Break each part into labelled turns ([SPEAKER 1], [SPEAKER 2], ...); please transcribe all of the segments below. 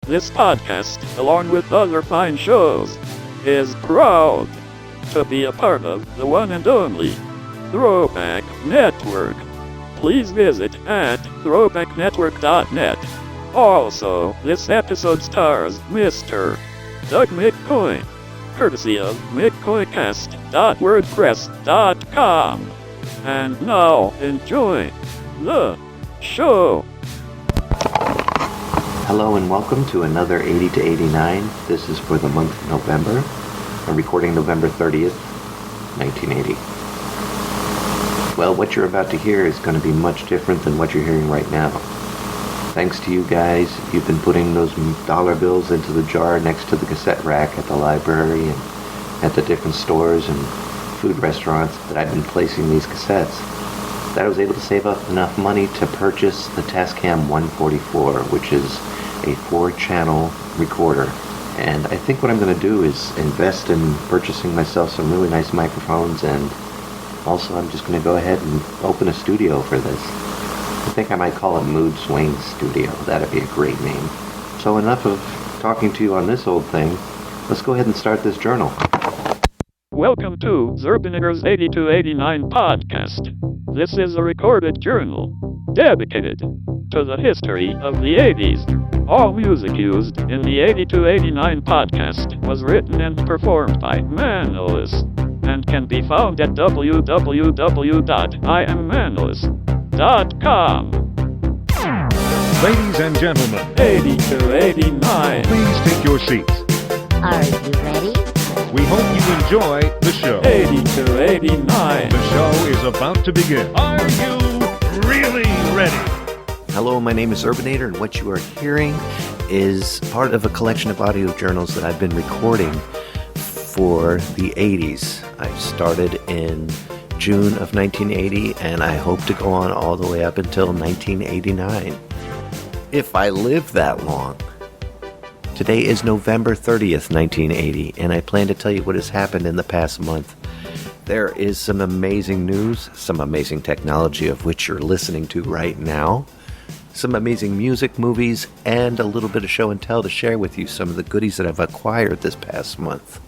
[SPEAKER 1] This podcast, along with other fine shows, is proud to be a part of the one and only Throwback Network. Please visit at throwbacknetwork.net. Also, this episode stars Mr. Doug McCoy, courtesy of McCoycast.wordpress.com. And now, enjoy the show.
[SPEAKER 2] Hello and welcome to another 80 to 89. This is for the month of November. I'm recording November 30th, 1980. Well, what you're about to hear is going to be much different than what you're hearing right now. Thanks to you guys, you've been putting those dollar bills into the jar next to the cassette rack at the library and at the different stores and food restaurants that I've been placing these cassettes. That I was able to save up enough money to purchase the Tascam 144, which is a 4-channel recorder. And I think what I'm going to do is invest in purchasing myself some really nice microphones, and also I'm just going to go ahead and open a studio for this. I think I might call it Mood Swings Studio. That'd be a great name. So enough of talking to you on this old thing. Let's go ahead and start this journal.
[SPEAKER 1] Welcome to Zerbinator's 80 to 89 podcast. This is a recorded journal dedicated to the history of the 80s. All music used in the 80 to 89 podcast was written and performed by Manolis and can be found at www.iamManolis.com.
[SPEAKER 3] Ladies and gentlemen,
[SPEAKER 1] 80 to 89.
[SPEAKER 3] please take your seats.
[SPEAKER 4] Are you ready?
[SPEAKER 3] We hope you enjoy the show.
[SPEAKER 1] 80 to 89.
[SPEAKER 3] The show is about to begin. Are you really ready?
[SPEAKER 2] Hello, my name is Urbanator, and what you are hearing is part of a collection of audio journals that I've been recording for the 80s. I started in June of 1980, and I hope to go on all the way up until 1989. If I live that long. Today is November 30th, 1980, and I plan to tell you what has happened in the past month. There is some amazing news, some amazing technology of which you're listening to right now, some amazing music, movies, and a little bit of show and tell to share with you some of the goodies that I've acquired this past month.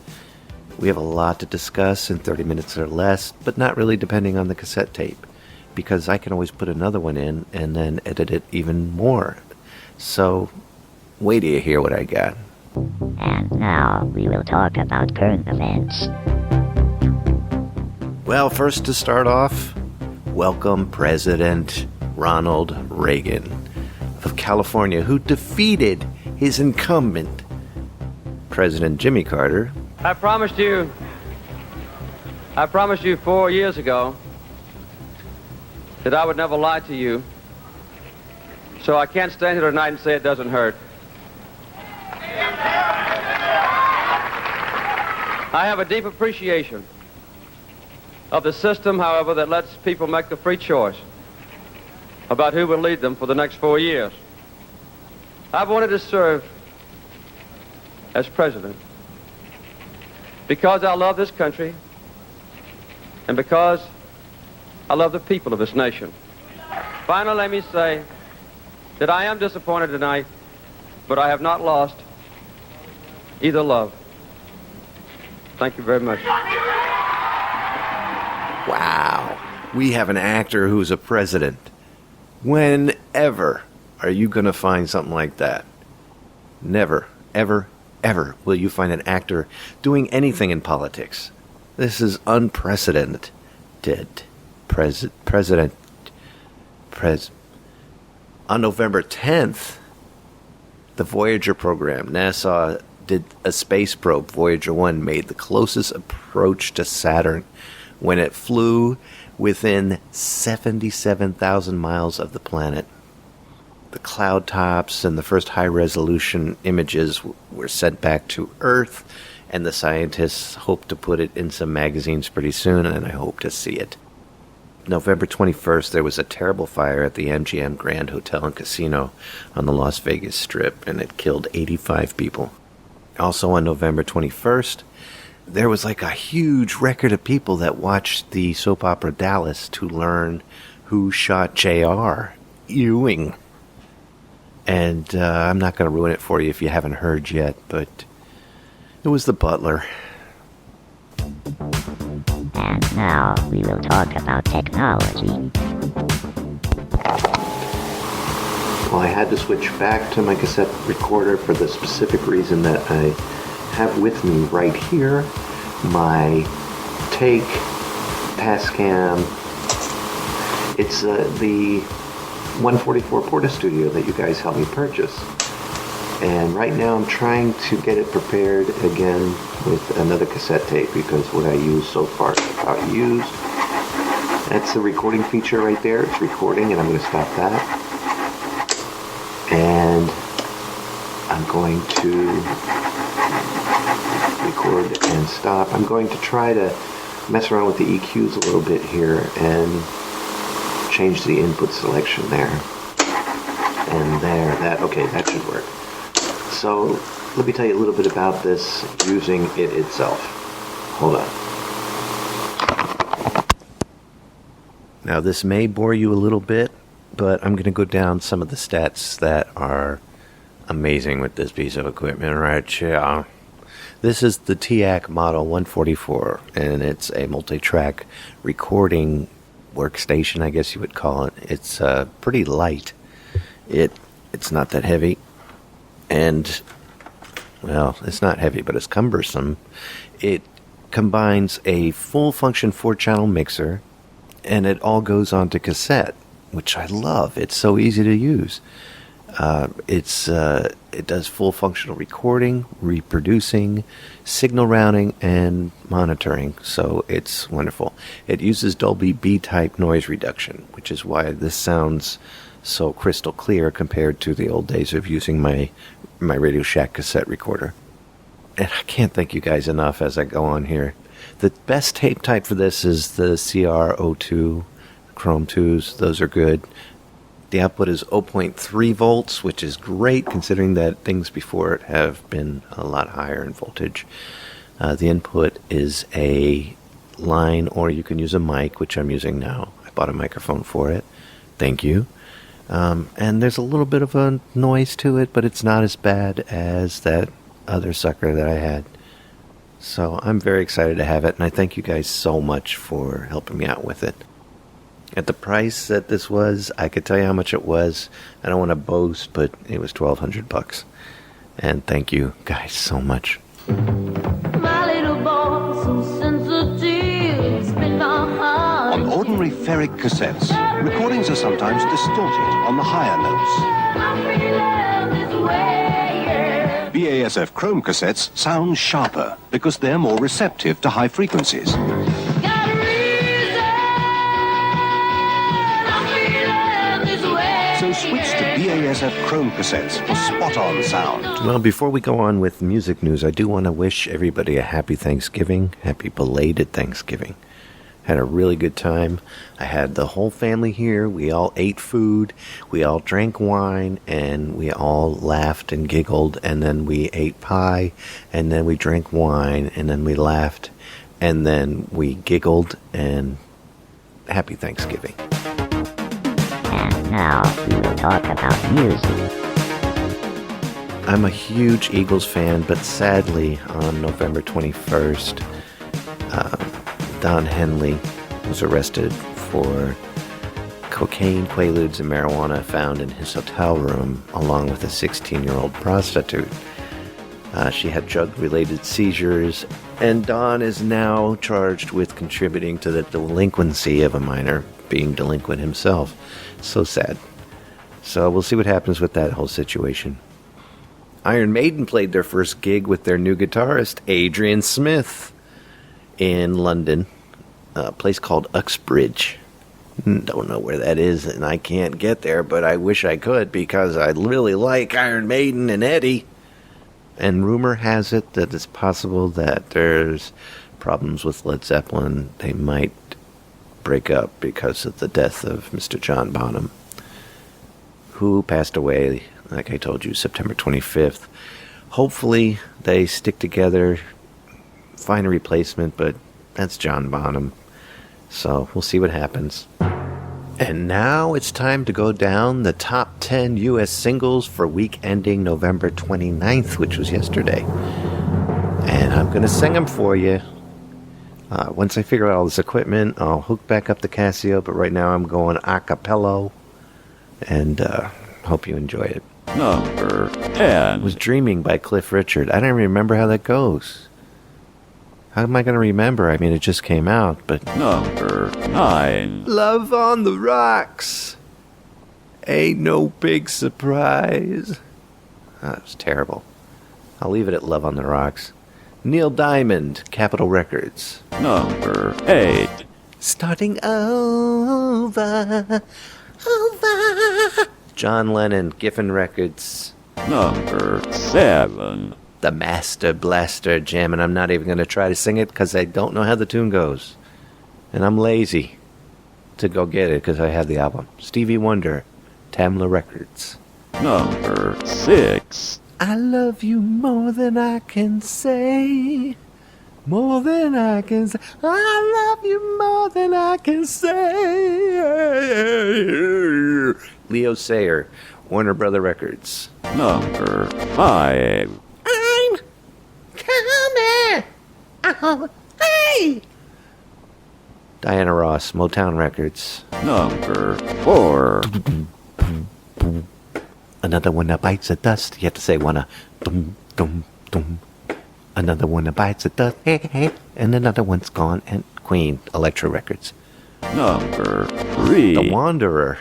[SPEAKER 2] We have a lot to discuss in 30 minutes or less, but not really depending on the cassette tape, because I can always put another one in and then edit it even more. So, wait till you hear what I got.
[SPEAKER 4] And now we will talk about current events.
[SPEAKER 2] Well, first to start off, welcome President Ronald Reagan of California, who defeated his incumbent, President Jimmy Carter.
[SPEAKER 5] I promised you 4 years ago that I would never lie to you, so I can't stand here tonight and say it doesn't hurt. I have a deep appreciation of the system, however, that lets people make the free choice about who will lead them for the next 4 years. I've wanted to serve as president because I love this country and because I love the people of this nation. Finally, let me say that I am disappointed tonight, but I have not lost either love. Thank you very much.
[SPEAKER 2] Wow, we have an actor who's a president. Whenever are you going to find something like that? Never, ever, ever will you find an actor doing anything in politics. This is unprecedented. On November 10th, the Voyager program, NASA did a space probe. Voyager 1 made the closest approach to Saturn when it flew within 77,000 miles of the planet. The cloud tops and the first high-resolution images were sent back to Earth, and the scientists hope to put it in some magazines pretty soon, and I hope to see it. November 21st, there was a terrible fire at the MGM Grand Hotel and Casino on the Las Vegas Strip, and it killed 85 people. Also on November 21st, there was like a huge record of people that watched the soap opera Dallas to learn who shot J.R. Ewing. And I'm not going to ruin it for you if you haven't heard yet, but it was The Butler.
[SPEAKER 4] And now we will talk about technology.
[SPEAKER 2] Well, I had to switch back to my cassette recorder for the specific reason that I have with me right here my Take Tascam. It's the 144 Portastudio that you guys helped me purchase. And right now I'm trying to get it prepared again with another cassette tape because what I used so far is about used. That's the recording feature right there. It's recording and I'm going to stop that. And I'm going to record and stop. I'm going to try to mess around with the EQs a little bit here and change the input selection there. And there, that should work. So let me tell you a little bit about this using it itself. Hold on. Now this may bore you a little bit, but I'm going to go down some of the stats that are amazing with this piece of equipment right here. This is the TEAC Model 144, and it's a multi-track recording workstation, I guess you would call it. It's pretty light. It's not that heavy, and, well, it's not heavy, but it's cumbersome. It combines a full-function 4-channel mixer, and it all goes onto cassette, which I love. It's so easy to use. It does full functional recording, reproducing, signal routing, and monitoring, so it's wonderful. It uses Dolby B-type noise reduction, which is why this sounds so crystal clear compared to the old days of using my Radio Shack cassette recorder. And I can't thank you guys enough as I go on here. The best tape type for this is the CR02 Chrome 2s. Those are good. The output is 0.3 volts, which is great considering that things before it have been a lot higher in voltage. The input is a line, or you can use a mic, which I'm using now. I bought a microphone for it. Thank you. And there's a little bit of a noise to it, but it's not as bad as that other sucker that I had. So I'm very excited to have it, and I thank you guys so much for helping me out with it. At the price that this was, I could tell you how much it was. I don't want to boast, but it was $1,200. And thank you guys so much.
[SPEAKER 6] My little boy, so sensitive, spin my heart.
[SPEAKER 7] On ordinary ferric cassettes, recordings are sometimes distorted on the higher notes. BASF Chrome cassettes sound sharper because they're more receptive to high frequencies. So switch to BASF Chrome cassettes for spot-on sound.
[SPEAKER 2] Well, before we go on with music news, I do want to wish everybody a happy Thanksgiving, happy belated Thanksgiving. Had a really good time. I had the whole family here. We all ate food. We all drank wine, and we all laughed and giggled, and then we ate pie, and then we drank wine, and then we laughed, and then we giggled, and happy Thanksgiving.
[SPEAKER 4] And now we will talk about music.
[SPEAKER 2] I'm a huge Eagles fan, but sadly, on November 21st, Don Henley was arrested for cocaine, quaaludes, and marijuana found in his hotel room, along with a 16-year-old prostitute. She had drug-related seizures, and Don is now charged with contributing to the delinquency of a minor, being delinquent himself. So sad. So we'll see what happens with that whole situation. Iron Maiden played their first gig with their new guitarist, Adrian Smith, in London, a place called Uxbridge. Don't know where that is, and I can't get there, but I wish I could because I really like Iron Maiden and Eddie. And rumor has it that it's possible that there's problems with Led Zeppelin. They might break up because of the death of Mr. John Bonham, who passed away, like I told you, September 25th. Hopefully they stick together, find a replacement, but that's John Bonham. So we'll see what happens. And now it's time to go down the top 10 U.S. singles for week ending November 29th, which was yesterday. And I'm going to sing them for you. Once I figure out all this equipment, I'll hook back up the Casio, but right now I'm going a cappella, and hope you enjoy it.
[SPEAKER 1] Number
[SPEAKER 2] It
[SPEAKER 1] 10.
[SPEAKER 2] was Dreaming by Cliff Richard. I don't even remember how that goes. How am I going to remember? I mean, it just came out, but...
[SPEAKER 1] Number 9.
[SPEAKER 2] Love on the Rocks. Ain't no big surprise. That was terrible. I'll leave it at Love on the Rocks. Neil Diamond, Capitol Records.
[SPEAKER 1] Number 8.
[SPEAKER 2] Starting over. John Lennon, Giffen Records.
[SPEAKER 1] Number 7.
[SPEAKER 2] The Master Blaster Jam, and I'm not even going to try to sing it because I don't know how the tune goes. And I'm lazy to go get it because I have the album. Stevie Wonder, Tamla Records.
[SPEAKER 1] Number 6.
[SPEAKER 2] I love you more than I can say. More than I can say. I love you more than I can say. Leo Sayer, Warner Brother Records.
[SPEAKER 1] Number 5.
[SPEAKER 2] I'm coming. Oh, hey. Diana Ross, Motown Records.
[SPEAKER 1] Number 4.
[SPEAKER 2] Another one that bites the dust. You have to say wanna dum dum dum. Another one that bites the dust. Hey hey. And another one's gone. And Queen, Electra Records.
[SPEAKER 1] Number 3.
[SPEAKER 2] The Wanderer,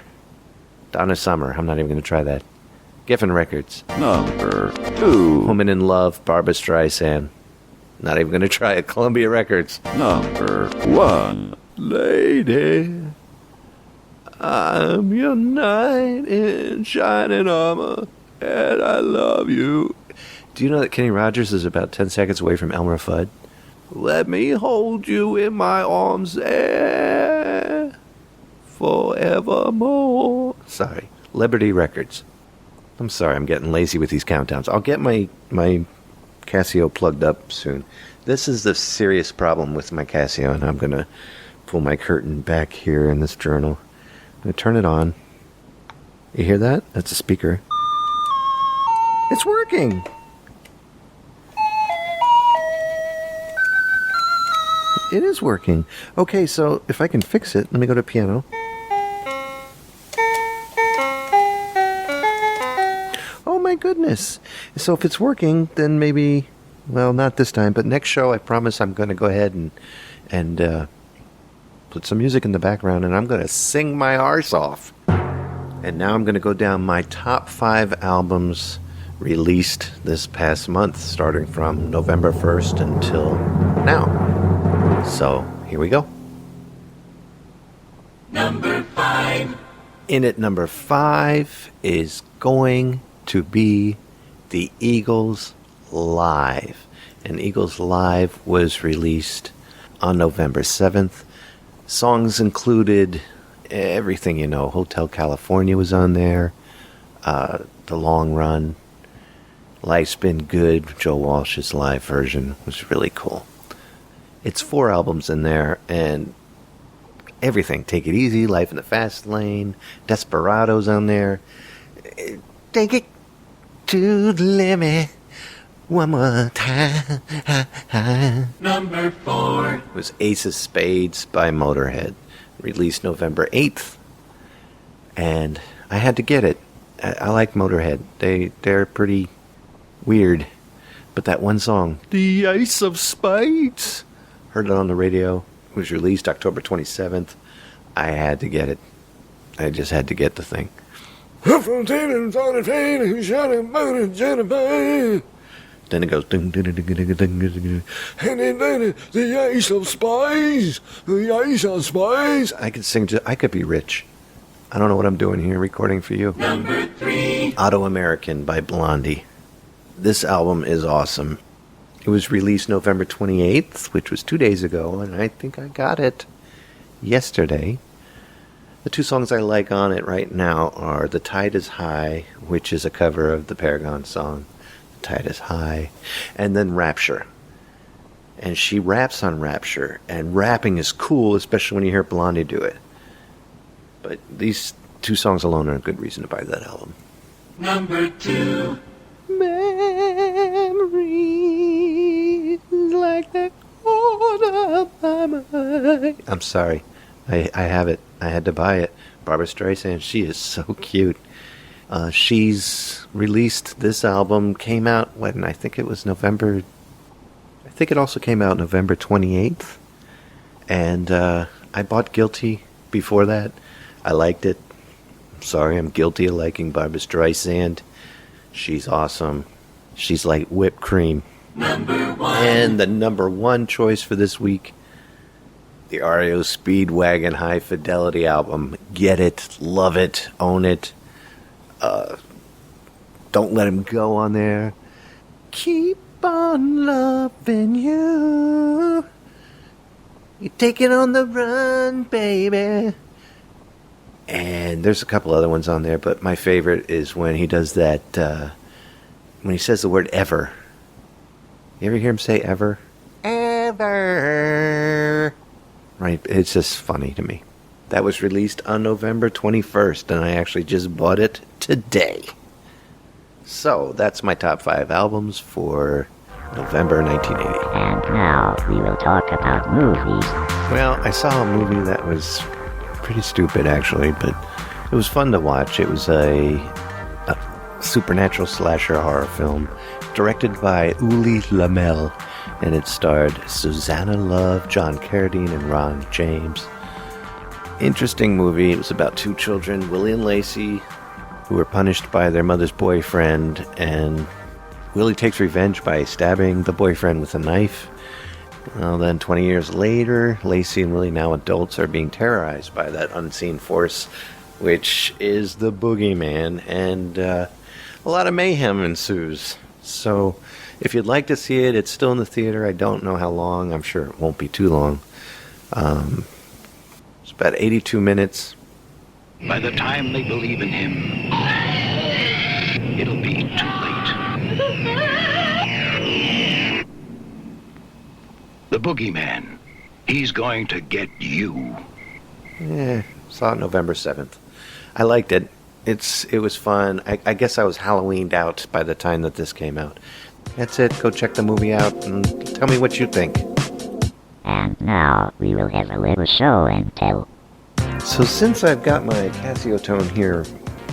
[SPEAKER 2] Donna Summer. I'm not even going to try that. Giffen Records.
[SPEAKER 1] Number 2.
[SPEAKER 2] Woman in Love, Barbra Streisand. Not even going to try it. Columbia Records.
[SPEAKER 1] Number 1.
[SPEAKER 2] Lady, I'm your knight in shining armor, and I love you. Do you know that Kenny Rogers is about 10 seconds away from Elmer Fudd? Let me hold you in my arms forevermore. Sorry. Liberty Records. I'm sorry, I'm getting lazy with these countdowns. I'll get my Casio plugged up soon. This is the serious problem with my Casio, and I'm going to pull my curtain back here in this journal. I'm going to turn it on. You hear that? That's a speaker. It's working! It is working. Okay, so if I can fix it, let me go to piano. Oh my goodness. So if it's working, then maybe, well, not this time, but next show I promise I'm going to go ahead and put some music in the background, and I'm going to sing my arse off. And now I'm going to go down my top 5 albums released this past month, starting from November 1st until now. So, here we go.
[SPEAKER 8] Number 5.
[SPEAKER 2] In at number 5 is going to be the Eagles Live. And Eagles Live was released on November 7th. Songs included everything you know. Hotel California was on there. The Long Run. Life's Been Good. Joe Walsh's live version was really cool. It's 4 albums in there, and everything. Take It Easy, Life in the Fast Lane, Desperado's on there. Take it to the limit one more time.
[SPEAKER 8] Number 4.
[SPEAKER 2] It was Ace of Spades by Motorhead, released November 8th, and I had to get it. I like Motorhead. They're pretty weird, but that one song, The Ace of Spades, heard it on the radio. It was released October 27th. I had to get it. I just had to get the thing. Then it goes ding, ding, ding, ding, ding, ding, ding, and then the Ace of Spades, the Ace of Spades. I could sing. I could be rich. I don't know what I'm doing here, recording for you.
[SPEAKER 8] Number 3.
[SPEAKER 2] Auto American by Blondie. This album is awesome. It was released November 28th, which was 2 days ago, and I think I got it yesterday. The 2 songs I like on it right now are The Tide is High, which is a cover of the Paragon song, The Tide is High, and then Rapture. And she raps on Rapture, and rapping is cool, especially when you hear Blondie do it. But these two songs alone are a good reason to buy that album.
[SPEAKER 8] Number 2.
[SPEAKER 2] Memories like the corner of my mind. I'm sorry. I have it. I had to buy it. Barbra Streisand, she is so cute. She's released this album, came out when I think it was November. I think it also came out November 28th. And I bought Guilty before that. I liked it. I'm sorry, I'm guilty of liking Barbra Streisand. She's awesome. She's like whipped cream.
[SPEAKER 8] Number 1.
[SPEAKER 2] And the number 1 choice for this week, the REO Speedwagon High Fidelity album. Get it, love it, own it. Don't Let Him Go on there. Keep on loving you. You take it on the run, baby. And there's a couple other ones on there, but my favorite is when he does that, when he says the word ever. You ever hear him say ever? Ever. Right, it's just funny to me. That was released on November 21st, and I actually just bought it today. So, that's my top 5 albums for November 1980.
[SPEAKER 4] And now we will talk about movies.
[SPEAKER 2] Well, I saw a movie that was pretty stupid, actually, but it was fun to watch. It was a supernatural slasher horror film directed by Uli Lamel, and it starred Susanna Love, John Carradine, and Ron James. Interesting movie. It was about 2 children, Willie and Lacey, who were punished by their mother's boyfriend, and Willie takes revenge by stabbing the boyfriend with a knife. Well, then 20 years later, Lacey and Willie, now adults, are being terrorized by that unseen force, which is the Boogeyman, and a lot of mayhem ensues. So, if you'd like to see it, it's still in the theater. I don't know how long. I'm sure it won't be too long. It's about 82 minutes.
[SPEAKER 9] By the time they believe in him, it'll be too late. The Boogeyman. He's going to get you.
[SPEAKER 2] Saw it November 7th. I liked it. It was fun. I guess I was Halloweened out by the time that this came out. That's it. Go check the movie out and tell me what you think.
[SPEAKER 4] And now we will have a little show and tell.
[SPEAKER 2] So since I've got my Casio tone here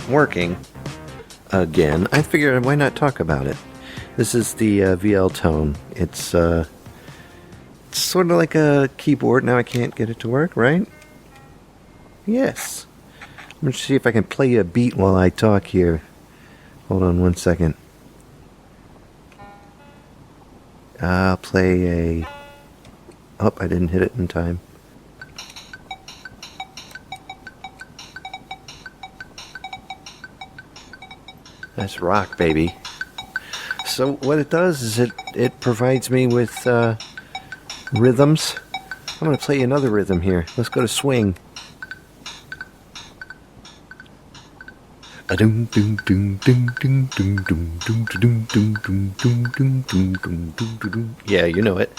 [SPEAKER 2] working again, I figured why not talk about it. This is the VL tone. It's sort of like a keyboard. Now I can't get it to work, right? Yes. I'm going to see if I can play you a beat while I talk here. Hold on 1 second. I'll play a... Oh, I didn't hit it in time. That's rock, baby. So what it does is it provides me with rhythms. I'm going to play you another rhythm here. Let's go to swing. Yeah, you know it.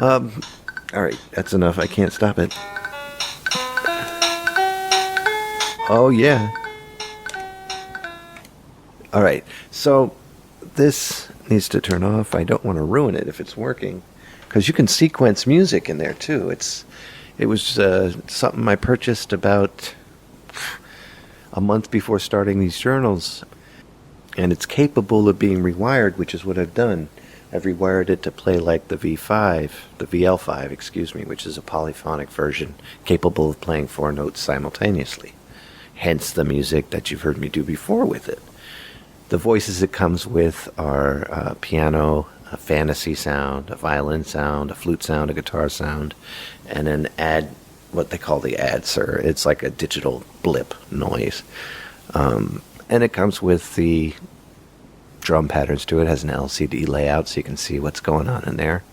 [SPEAKER 2] Alright, that's enough. I can't stop it. Oh, yeah. Alright, so this needs to turn off. I don't want to ruin it if it's working, because you can sequence music in there too. It was something I purchased about a month before starting these journals, and it's capable of being rewired, which is what I've done. I've rewired it to play like the VL5, excuse me, which is a polyphonic version capable of playing 4 notes simultaneously. Hence the music that you've heard me do before with it. The voices it comes with are a piano, a fantasy sound, a violin sound, a flute sound, a guitar sound, and an what they call the adser. It's like a digital blip noise. And it comes with the drum patterns to it. It has an LCD layout so you can see what's going on in there.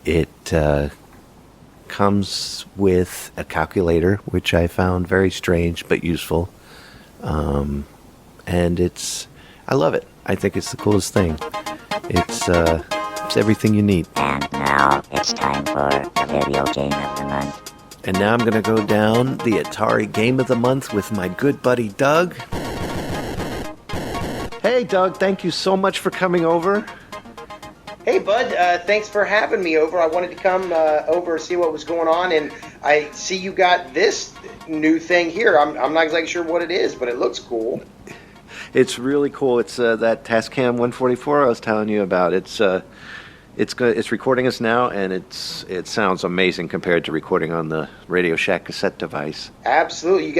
[SPEAKER 2] It comes with a calculator, which I found very strange but useful. And I love it. I think it's the coolest thing. It's everything you need.
[SPEAKER 4] And now it's time for the video game of the month.
[SPEAKER 10] And now I'm going to go down the Atari Game of the Month with my good buddy Doug. Hey, Doug, thank you so much for coming over.
[SPEAKER 11] Hey, Bud, thanks for having me over. I wanted to come over and see what was going on, and I see you got this new thing here. I'm not exactly sure what it is, but it looks cool.
[SPEAKER 10] It's really cool. It's that Tascam 144 I was telling you about. It's recording us now, and it sounds amazing compared to recording on the Radio Shack cassette device.
[SPEAKER 11] Absolutely.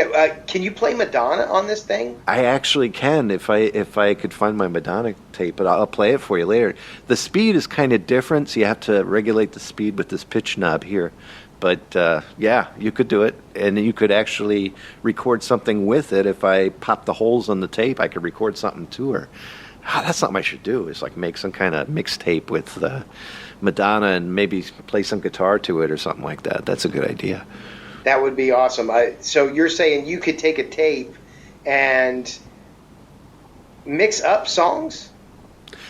[SPEAKER 11] Can you play Madonna on this thing?
[SPEAKER 10] I actually can if I could find my Madonna tape, but I'll play it for you later. The speed is kind of different, so you have to regulate the speed with this pitch knob here. But yeah, you could do it, and you could actually record something with it. If I pop the holes on the tape, I could record something to her. That's something I should do, is like make some kind of mixtape with Madonna and maybe play some guitar to it or something like that. That's a good idea.
[SPEAKER 11] That would be awesome. So you're saying you could take a tape and mix up songs?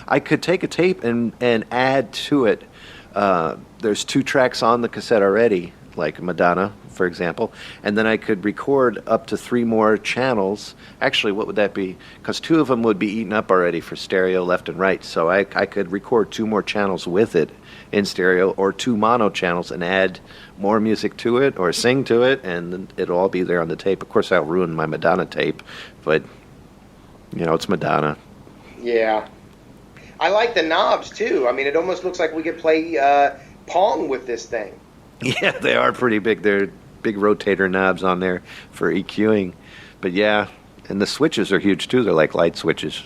[SPEAKER 10] I could take a tape and add to it. There's 2 tracks on the cassette already, like Madonna, for example, and then I could record up to 3 more channels. Actually, what would that be? Because 2 of them would be eaten up already for stereo left and right, so I could record 2 more channels with it in stereo, or 2 mono channels, and add more music to it or sing to it, and it'll all be there on the tape. Of course, I'll ruin my Madonna tape, but it's Madonna.
[SPEAKER 11] Yeah. I like the knobs too. I mean, it almost looks like we could play Pong with this thing.
[SPEAKER 10] Yeah, they are pretty big. They're big rotator knobs on there for EQing. But yeah, and the switches are huge too. They're like light switches.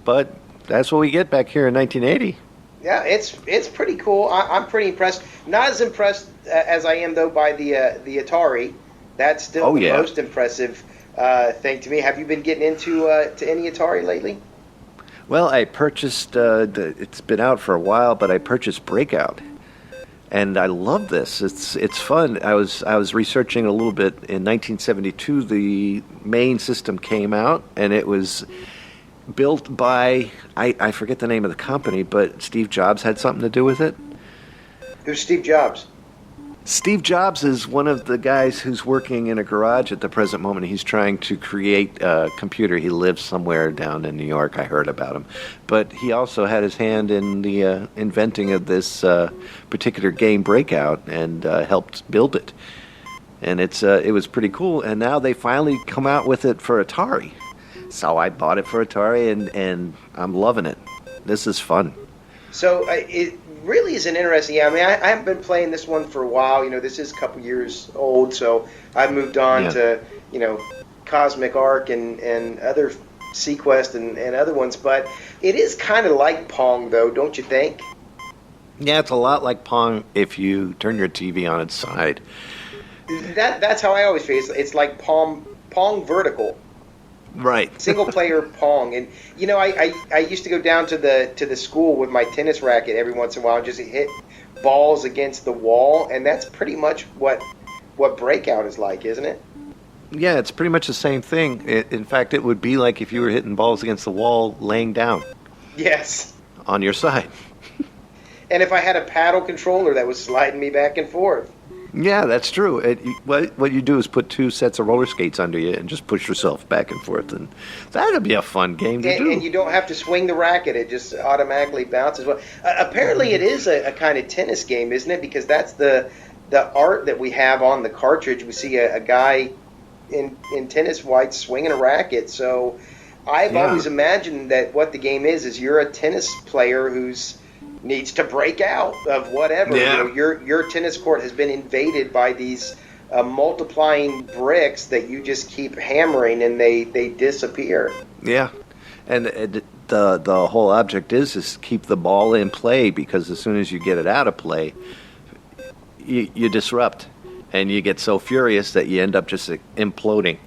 [SPEAKER 10] But that's what we get back here in 1980.
[SPEAKER 11] Yeah, it's pretty cool. I'm pretty impressed. Not as impressed as I am though by the Atari. That's still the most impressive thing to me. Have you been getting into to any Atari lately?
[SPEAKER 10] Well, I purchased. It's been out for a while, but I purchased Breakout. And I love this. It's fun. I was researching a little bit. In 1972, the main system came out, and it was built by, I forget the name of the company, but Steve Jobs had something to do with it.
[SPEAKER 11] Who's Steve Jobs?
[SPEAKER 10] Steve Jobs is one of the guys who's working in a garage at the present moment. He's trying to create a computer. He lives somewhere down in New York. I heard about him. But he also had his hand in the inventing of this particular game, Breakout, and helped build it. And it was pretty cool. And now they finally come out with it for Atari. So I bought it for Atari, and I'm loving it. This is fun.
[SPEAKER 11] So it really is an interesting. Yeah, I mean, I haven't been playing this one for a while. This is a couple years old, so I've moved on to Cosmic Arc and other Sequest and other ones. But it is kind of like Pong, though, don't you think?
[SPEAKER 10] Yeah, it's a lot like Pong if you turn your TV on its side.
[SPEAKER 11] That's how I always feel. It's like Pong vertical.
[SPEAKER 10] Right.
[SPEAKER 11] Single player Pong. And I used to go down to the school with my tennis racket every once in a while and just hit balls against the wall, and that's pretty much what Breakout is like, isn't it?
[SPEAKER 10] Yeah, it's pretty much the same thing. In fact, it would be like if you were hitting balls against the wall laying down.
[SPEAKER 11] Yes.
[SPEAKER 10] On your side.
[SPEAKER 11] And if I had a paddle controller that was sliding me back and forth.
[SPEAKER 10] Yeah, that's true. What you do is put 2 sets of roller skates under you and just push yourself back and forth, and that'd be a fun game to do.
[SPEAKER 11] And you don't have to swing the racket; it just automatically bounces. Well, apparently, it is a kind of tennis game, isn't it? Because that's the art that we have on the cartridge. We see a guy in tennis whites swinging a racket. So I've always imagined that what the game is you're a tennis player who's needs to break out of whatever.
[SPEAKER 10] Yeah.
[SPEAKER 11] Your tennis court has been invaded by these multiplying bricks that you just keep hammering and they disappear.
[SPEAKER 10] Yeah, and the whole object is keep the ball in play, because as soon as you get it out of play, you disrupt, and you get so furious that you end up just imploding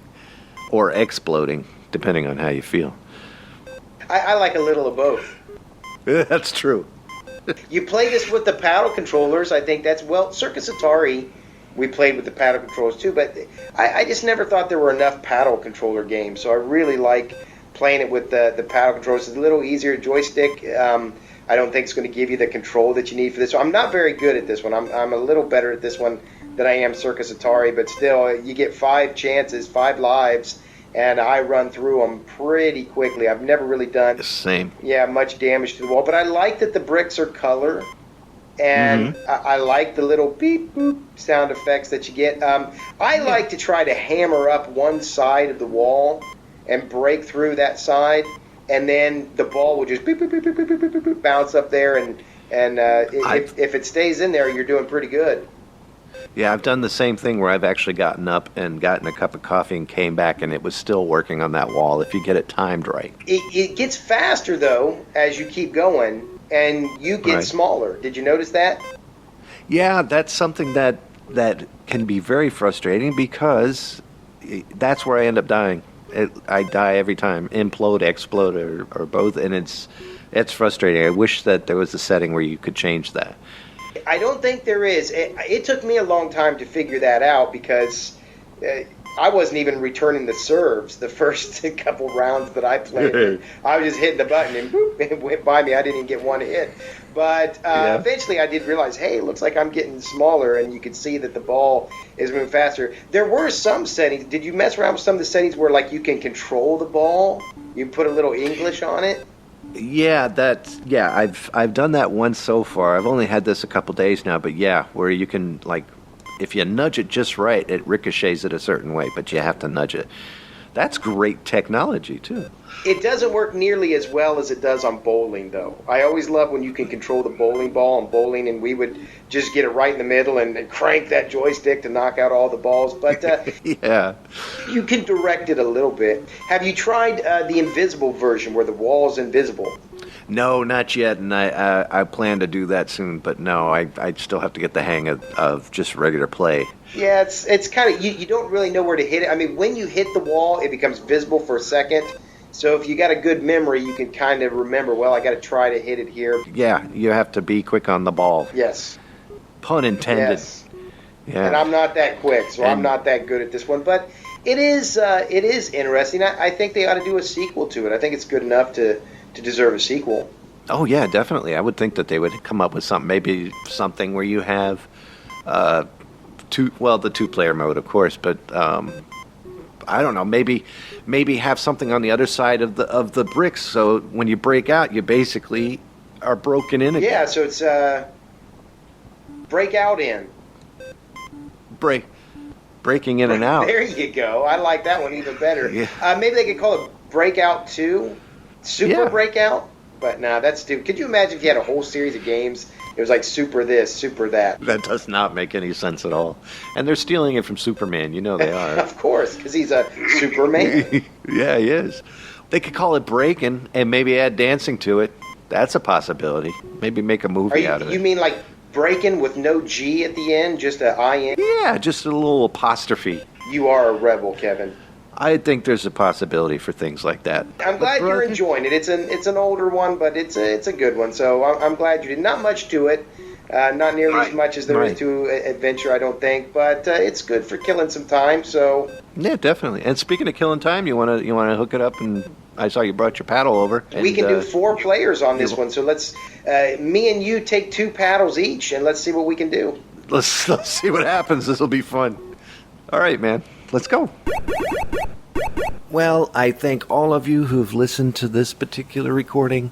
[SPEAKER 10] or exploding, depending on how you feel.
[SPEAKER 11] I like a little of both.
[SPEAKER 10] That's true.
[SPEAKER 11] You play this with the paddle controllers. I think Circus Atari, we played with the paddle controllers too, but I just never thought there were enough paddle controller games, so I really like playing it with the paddle controllers. It's a little easier joystick. I don't think it's going to give you the control that you need for this. So I'm not very good at this one. I'm a little better at this one than I am Circus Atari, but still, you get 5 chances, 5 lives, and I run through them pretty quickly. I've never really done much damage to the wall, but I like that the bricks are color, and I like the little beep boop sound effects that you get. I like to try to hammer up one side of the wall and break through that side, and then the ball will just beep boop beep boop beep boop beep boop, boop, bounce up there, and if it stays in there, you're doing pretty good.
[SPEAKER 10] Yeah, I've done the same thing where I've actually gotten up and gotten a cup of coffee and came back, and it was still working on that wall if you get it timed right.
[SPEAKER 11] It gets faster, though, as you keep going, and you get smaller. Did you notice that?
[SPEAKER 10] Yeah, that's something that can be very frustrating because that's where I end up dying. I die every time, implode, explode, or both, and it's frustrating. I wish that there was a setting where you could change that.
[SPEAKER 11] I don't think there is. It took me a long time to figure that out because I wasn't even returning the serves the first couple rounds that I played. I was just hitting the button and boop, it went by me. I didn't even get one hit. But eventually I did realize, hey, it looks like I'm getting smaller, and you could see that the ball is moving faster. There were some settings. Did you mess around with some of the settings where like you can control the ball? You put a little English on it?
[SPEAKER 10] Yeah, I've done that once so far. I've only had this a couple days now, but yeah, where you can, like, if you nudge it just right, it ricochets it a certain way, but you have to nudge it. That's great technology, too.
[SPEAKER 11] It doesn't work nearly as well as it does on bowling, though. I always love when you can control the bowling ball on bowling, and we would just get it right in the middle and crank that joystick to knock out all the balls. But
[SPEAKER 10] yeah,
[SPEAKER 11] you can direct it a little bit. Have you tried the invisible version where the wall is invisible?
[SPEAKER 10] No, not yet, and I plan to do that soon. But no, I still have to get the hang of just regular play.
[SPEAKER 11] Yeah, it's kind of you don't really know where to hit it. I mean, when you hit the wall, it becomes visible for a second. So if you got a good memory, you can kind of remember, well, I got to try to hit it here.
[SPEAKER 10] Yeah, you have to be quick on the ball.
[SPEAKER 11] Yes.
[SPEAKER 10] Pun intended.
[SPEAKER 11] Yes.
[SPEAKER 10] Yeah.
[SPEAKER 11] And I'm not that quick, so I'm not that good at this one. But it is interesting. I think they ought to do a sequel to it. I think it's good enough to deserve a sequel.
[SPEAKER 10] Oh, yeah, definitely. I would think that they would come up with something, maybe something where you have the 2-player mode, of course, but I don't know, maybe have something on the other side of the bricks, so when you break out, you basically are broken in again.
[SPEAKER 11] Yeah, so it's break out in.
[SPEAKER 10] Breaking in and out.
[SPEAKER 11] There you go. I like that one even better.
[SPEAKER 10] Yeah.
[SPEAKER 11] Maybe they could call it Breakout 2, Super Breakout. But nah, that's stupid. Could you imagine if you had a whole series of games? It was like Super this, Super that.
[SPEAKER 10] That does not make any sense at all. And they're stealing it from Superman. You know they are.
[SPEAKER 11] Of course, because he's a Superman.
[SPEAKER 10] Yeah, he is. They could call it Breakin' and maybe add dancing to it. That's a possibility. Maybe make a movie out of it.
[SPEAKER 11] You mean like Breakin' with no G at the end, just an I-N?
[SPEAKER 10] Yeah, just a little apostrophe.
[SPEAKER 11] You are a rebel, Kevin.
[SPEAKER 10] I think there's a possibility for things like that.
[SPEAKER 11] I'm glad you're enjoying it. It's an older one, but it's a good one. So I'm glad you did. Not much to it. Not nearly as much as there is to Adventure, I don't think. But it's good for killing some time. So
[SPEAKER 10] yeah, definitely. And speaking of killing time, you want to hook it up, and I saw you brought your paddle over.
[SPEAKER 11] We can do 4 players on this one. So let's me and you take 2 paddles each, and let's see what we can do.
[SPEAKER 10] Let's see what happens. This will be fun. All right, man. Let's go. Well, I thank all of you who've listened to this particular recording.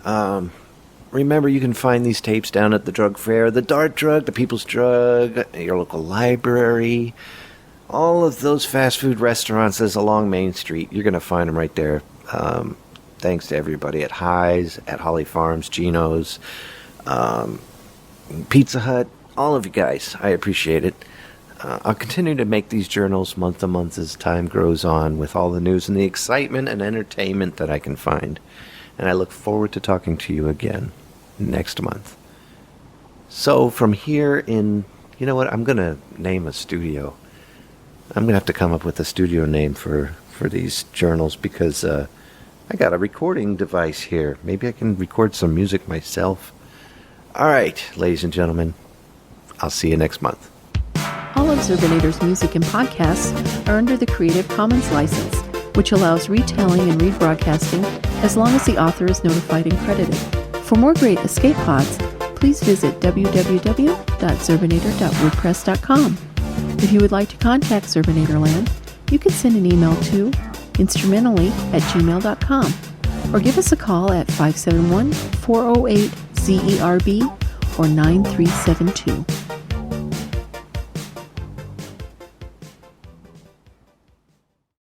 [SPEAKER 10] Remember, you can find these tapes down at the drug fair, the Dart Drug, the People's Drug, your local library, all of those fast food restaurants that's along Main Street. You're going to find them right there. Thanks to everybody at Highs, at Holly Farms, Geno's, Pizza Hut, all of you guys. I appreciate it. I'll continue to make these journals month to month as time grows on with all the news and the excitement and entertainment that I can find. And I look forward to talking to you again next month. So from here in, you know what, I'm going to name a studio. I'm going to have to come up with a studio name for these journals because I got a recording device here. Maybe I can record some music myself. All right, ladies and gentlemen, I'll see you next month.
[SPEAKER 12] All of Zerbinator's music and podcasts are under the Creative Commons license, which allows retelling and rebroadcasting as long as the author is notified and credited. For more great escape pods, please visit www.zerbinator.wordpress.com. If you would like to contact Zerbinatorland, you can send an email to instrumentally@gmail.com or give us a call at 571-408-ZERB or 9372.